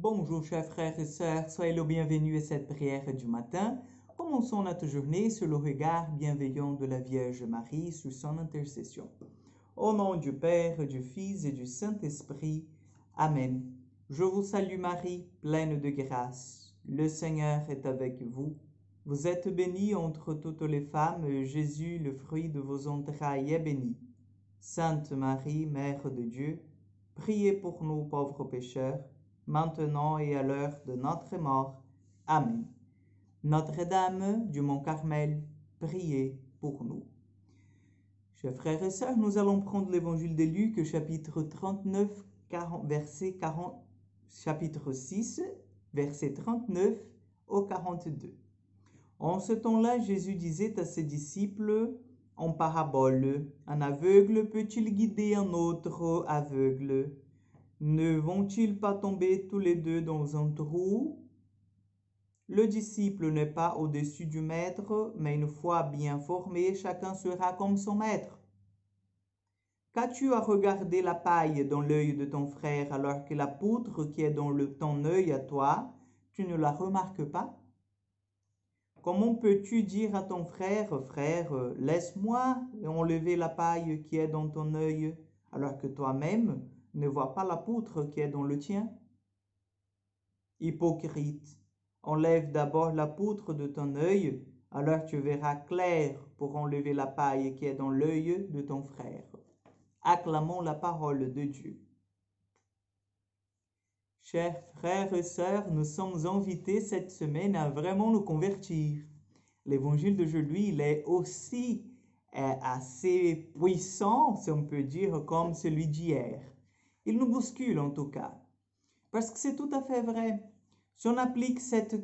Bonjour chers frères et sœurs, soyez le bienvenu à cette prière du matin. Commençons notre journée sur le regard bienveillant de la Vierge Marie sur son intercession. Au nom du Père, du Fils et du Saint-Esprit. Amen. Je vous salue Marie, pleine de grâce. Le Seigneur est avec vous. Vous êtes bénie entre toutes les femmes, et Jésus, le fruit de vos entrailles, est béni. Sainte Marie, Mère de Dieu, priez pour nous pauvres pécheurs, maintenant et à l'heure de notre mort. Amen. Notre-Dame du Mont Carmel, priez pour nous. Chers frères et sœurs, nous allons prendre l'évangile de Luc, chapitre 39, chapitre 6, verset 39 au 42. En ce temps-là, Jésus disait à ses disciples en parabole, « Un aveugle peut-il guider un autre aveugle? Ne vont-ils pas tomber tous les deux dans un trou? Le disciple n'est pas au-dessus du maître, mais une fois bien formé, chacun sera comme son maître. Qu'as-tu à regarder la paille dans l'œil de ton frère alors que la poutre qui est dans ton œil à toi, tu ne la remarques pas? Comment peux-tu dire à ton frère, « Frère, laisse-moi enlever la paille qui est dans ton œil, alors que toi-même ne vois pas la poutre qui est dans le tien? Hypocrite, enlève d'abord la poutre de ton œil, alors tu verras clair pour enlever la paille qui est dans l'œil de ton frère. » Acclamons la parole de Dieu. Chers frères et sœurs, nous sommes invités cette semaine à vraiment nous convertir. L'évangile d'aujourd'hui, il est aussi assez puissant, si on peut dire, comme celui d'hier. Il nous bouscule en tout cas, parce que c'est tout à fait vrai. Si on applique cette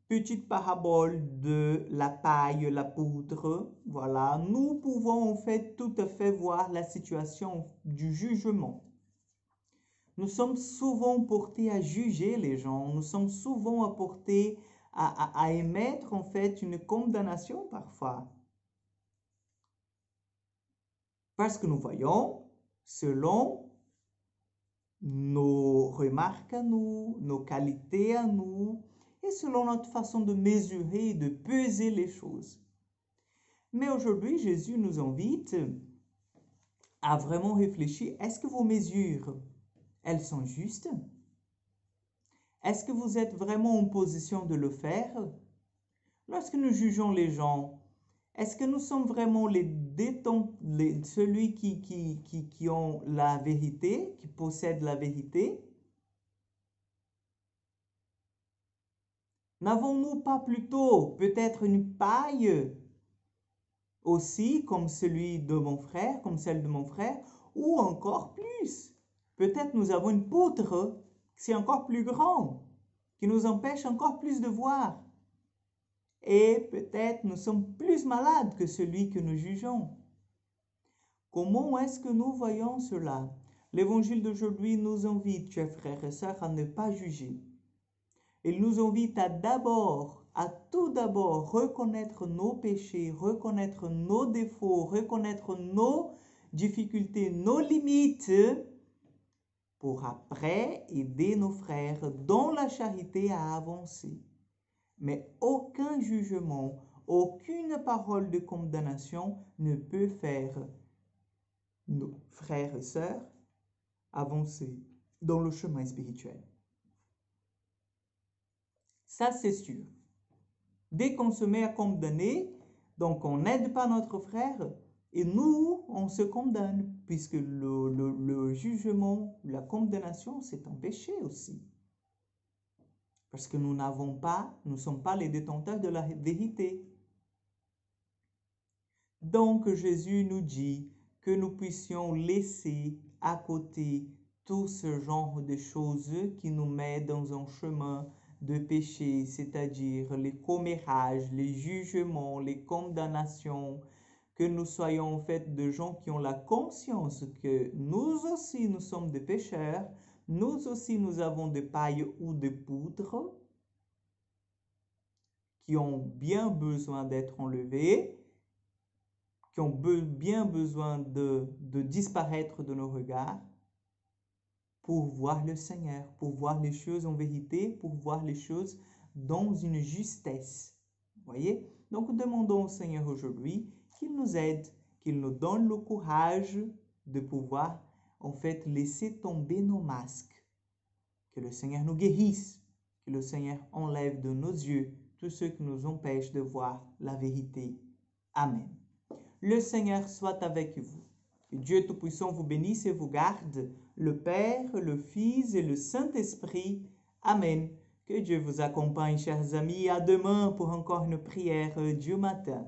petite parabole de la paille, la poutre, voilà, nous pouvons en fait tout à fait voir la situation du jugement. Nous sommes souvent portés à juger les gens, nous sommes souvent portés à émettre en fait une condamnation parfois. Parce que nous voyons, selon nos remarques à nous, nos qualités à nous, et selon notre façon de mesurer et de peser les choses. Mais aujourd'hui, Jésus nous invite à vraiment réfléchir, est-ce que vos mesures, elles sont justes? Est-ce que vous êtes vraiment en position de le faire? Lorsque nous jugeons les gens, est-ce que nous sommes vraiment celui qui ont la vérité, qui possèdent la vérité? N'avons-nous pas plutôt peut-être une paille aussi comme celui de mon frère, comme celle de mon frère, ou encore plus? Peut-être nous avons une poutre, c'est encore plus grand, qui nous empêche encore plus de voir. Et peut-être nous sommes plus malades que celui que nous jugeons. Comment est-ce que nous voyons cela? L'évangile d'aujourd'hui nous invite, chers frères et sœurs, à ne pas juger. Il nous invite à tout d'abord reconnaître nos péchés, reconnaître nos défauts, reconnaître nos difficultés, nos limites, pour après aider nos frères dans la charité à avancer. Mais aucun jugement, aucune parole de condamnation ne peut faire nos frères et sœurs avancer dans le chemin spirituel. Ça, c'est sûr. Dès qu'on se met à condamner, donc on n'aide pas notre frère et nous, on se condamne, puisque le jugement, la condamnation, c'est un péché aussi. Parce que nous ne sommes pas les détenteurs de la vérité. Donc Jésus nous dit que nous puissions laisser à côté tout ce genre de choses qui nous met dans un chemin de péché, c'est-à-dire les commérages, les jugements, les condamnations, que nous soyons en fait de gens qui ont la conscience que nous aussi nous sommes des pécheurs, nous aussi nous avons des pailles ou des poutres qui ont bien besoin d'être enlevées, qui ont bien besoin de disparaître de nos regards, pour voir le Seigneur, pour voir les choses en vérité, pour voir les choses dans une justesse. Voyez? Donc, demandons au Seigneur aujourd'hui qu'il nous aide, qu'il nous donne le courage de pouvoir, en fait, laisser tomber nos masques. Que le Seigneur nous guérisse, que le Seigneur enlève de nos yeux tout ce qui nous empêche de voir la vérité. Amen. Le Seigneur soit avec vous. Que Dieu Tout-Puissant vous bénisse et vous garde, le Père, le Fils et le Saint-Esprit. Amen. Que Dieu vous accompagne, chers amis. À demain pour encore une prière du matin.